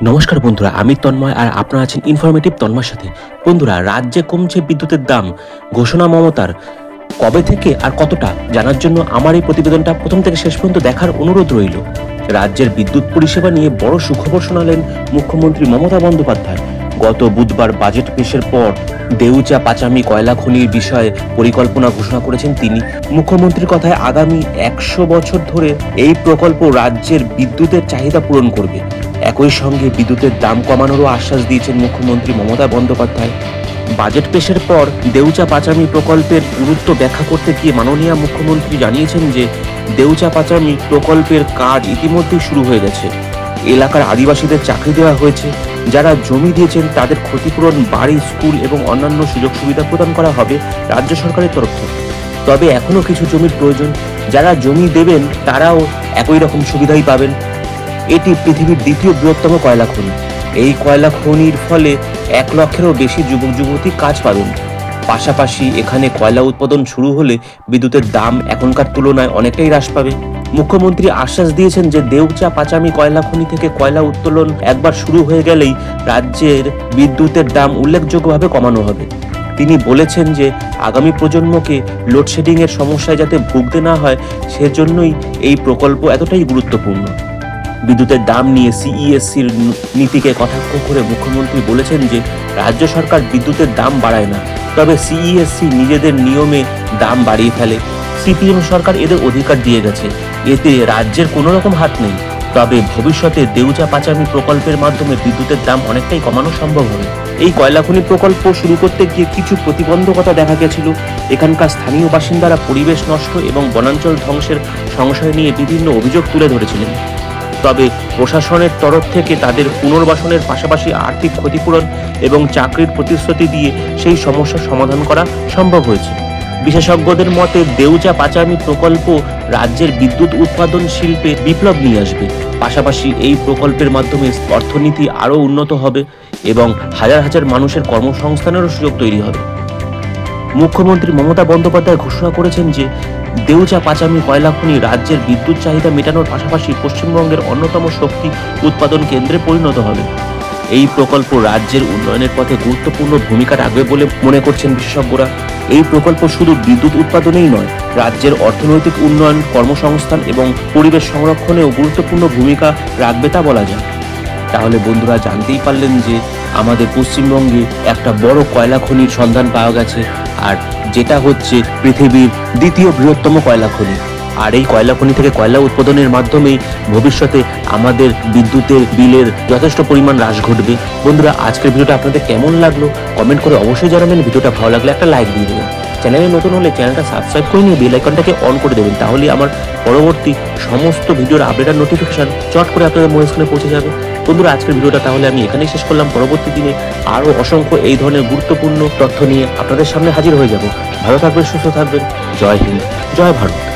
নমস্কার বন্ধুরা, আমি তন্ময় আর আপনারা আছেন ইনফরমেটিভ তন্ময়ের সাথে। বন্ধুরা, রাজ্যে কমছে বিদ্যুতের দাম, ঘোষণা মমতার। কবে থেকে আর কতটা জানার জন্য আমার এই প্রতিবেদনটা প্রথম থেকে শেষ পর্যন্ত দেখার অনুরোধ রইল। রাজ্যের বিদ্যুৎ পরিষেবা নিয়ে বড় সুখবর শোনালেন মুখ্যমন্ত্রী মমতা বন্দ্যোপাধ্যায়। গত বুধবার বাজেট পেশের পর দেউচা পাচামি কয়লা খনির বিষয়ে পরিকল্পনা ঘোষণা করেছেন তিনি। মুখ্যমন্ত্রীর কথায় আগামী 100 বছর ধরে এই প্রকল্প রাজ্যের বিদ্যুতের চাহিদা পূরণ করবে। একই সঙ্গে বিদ্যুতের দাম কমানোরও আশ্বাস দিয়েছেন মুখ্যমন্ত্রী মমতা বন্দ্যোপাধ্যায়। বাজেট পেশের পর দেউচা পাচামি প্রকল্পের গুরুত্ব ব্যাখ্যা করতে গিয়ে মাননীয় মুখ্যমন্ত্রী জানিয়েছেন যে দেউচা পাচামি প্রকল্পের কাজ ইতিমধ্যেই শুরু হয়ে গেছে। এলাকার আদিবাসীদের চাকরি দেওয়া হয়েছে। যারা জমি দিয়েছেন তাদের ক্ষতিপূরণ, বাড়ি, স্কুল এবং অন্যান্য সুযোগ সুবিধা প্রদান করা হবে রাজ্য সরকারের তরফ থেকে। তবে এখনো কিছু জমির প্রয়োজন। যারা জমি দেবেন তারাও একই রকম সুবিধাই পাবেন। এটি পৃথিবীর দ্বিতীয় বৃহত্তম কয়লা খনি। এই কয়লা খনির ফলে 1 লক্ষেরও বেশি যুবক যুবতী কাজ পাবেন। পাশাপাশি এখানে কয়লা উৎপাদন শুরু হলে বিদ্যুতের দাম এখনকার তুলনায় অনেকটাই হ্রাস পাবে। মুখ্যমন্ত্রী আশ্বাস দিয়েছেন যে দেউচা পাচামি কয়লা খনি থেকে কয়লা উত্তোলন একবার শুরু হয়ে গেলেই রাজ্যের বিদ্যুতের দাম উল্লেখযোগ্যভাবে কমানো হবে। তিনি বলেছেন যে আগামী প্রজন্মকে লোডশেডিং এর সমস্যায় যাতে ভুগতে না হয় সেজন্যই এই প্রকল্প এতটাই গুরুত্বপূর্ণ। বিদ্যুতের দাম নিয়ে সিইএসসির নীতিকে কটাক্ষ করে মুখ্যমন্ত্রী বলেছেন যে রাজ্য সরকার বিদ্যুতের দাম বাড়ায় না, তবে সিইএসসি নিজেদের নিয়মে দাম বাড়িয়ে ফেলে। সিপিএম সরকার এদের অধিকার দিয়ে গেছে, এতে রাজ্যের কোনো রকম হাত নেই। তবে ভবিষ্যতে দেউচা পাচামি প্রকল্পের মাধ্যমে বিদ্যুতের দাম অনেকটাই কমানো সম্ভব হবে। এই কয়লা খনি প্রকল্প শুরু করতে গিয়ে কিছু প্রতিবন্ধকতা দেখা গেছিল। এখানকার স্থানীয় বাসিন্দারা পরিবেশ নষ্ট এবং বনাঞ্চল ধ্বংসের সংশয় নিয়ে বিভিন্ন অভিযোগ তুলে ধরেছিলেন। তবে প্রশাসনের তরফ থেকে তাদের পুনর্বাসনের পাশাপাশি আর্থিক ক্ষতিপূরণ এবং চাকরির প্রতিশ্রুতি দিয়ে সেই সমস্যার সমাধান করা সম্ভব হয়েছে। বিশেষজ্ঞদের মতে দেউচা পাচামি প্রকল্প রাজ্যের বিদ্যুৎ উৎপাদন শিল্পে বিপ্লব নিয়ে আসবে। পাশাপাশি এই প্রকল্পের মাধ্যমে অর্থনীতি আরও উন্নত হবে এবং হাজার হাজার মানুষের কর্মসংস্থানেরও সুযোগ তৈরি হবে। মুখ্যমন্ত্রী মমতা বন্দ্যোপাধ্যায় ঘোষণা করেছেন যে দেউচা পাচামি কয়লা খনি রাজ্যের বিদ্যুৎ চাহিদা মেটানোর পাশাপাশি পশ্চিমবঙ্গের অন্যতম শক্তি উৎপাদন কেন্দ্রে পরিণত হবে। এই প্রকল্প রাজ্যের উন্নয়নের পথে গুরুত্বপূর্ণ ভূমিকা রাখবে বলে মনে করছেন বিশেষজ্ঞরা। এই প্রকল্প শুধু বিদ্যুৎ উৎপাদনেই নয়, রাজ্যের অর্থনৈতিক উন্নয়ন, কর্মসংস্থান এবং পরিবেশ সংরক্ষণেও গুরুত্বপূর্ণ ভূমিকা রাখবে তা বলা যায়। তাহলে বন্ধুরা, জানতেই পারলেন যে আমাদের পশ্চিমবঙ্গে একটা বড় কয়লা খনির সন্ধান পাওয়া গেছে, আর যেটা হচ্ছে পৃথিবীর দ্বিতীয় বৃহত্তম কয়লা খনি। আর এই কয়লা খনি থেকে কয়লা উৎপাদনের মাধ্যমেই ভবিষ্যতে আমাদের বিদ্যুতের বিলের যথেষ্ট পরিমাণ হ্রাস ঘটবে। বন্ধুরা, আজকের ভিডিওটা আপনাদের কেমন লাগলো কমেন্ট করে অবশ্যই জানাবেন। ভিডিওটা ভালো লাগলে একটা লাইক দিয়ে দেবেন। চ্যানেলে নতুন হলে চ্যানেলটা সাবস্ক্রাইব করে নিয়ে বেল আইকনটাকে অন করে দেবেন, তাহলে আমার পরবর্তী সমস্ত ভিডিওর আপডেট আর নোটিফিকেশন চট করে আপনাদের মোবাইল স্ক্রিনে পৌঁছে যাবে। বন্ধুরা, আজকের ভিডিওটা তাহলে আমি এখানেই শেষ করলাম। পরবর্তী দিনে আরও অসংখ্য এই ধরনের গুরুত্বপূর্ণ তথ্য নিয়ে আপনাদের সামনে হাজির হয়ে যাব। ভালো থাকবেন, সুস্থ থাকবেন। জয় হিন্দ, জয় ভারত।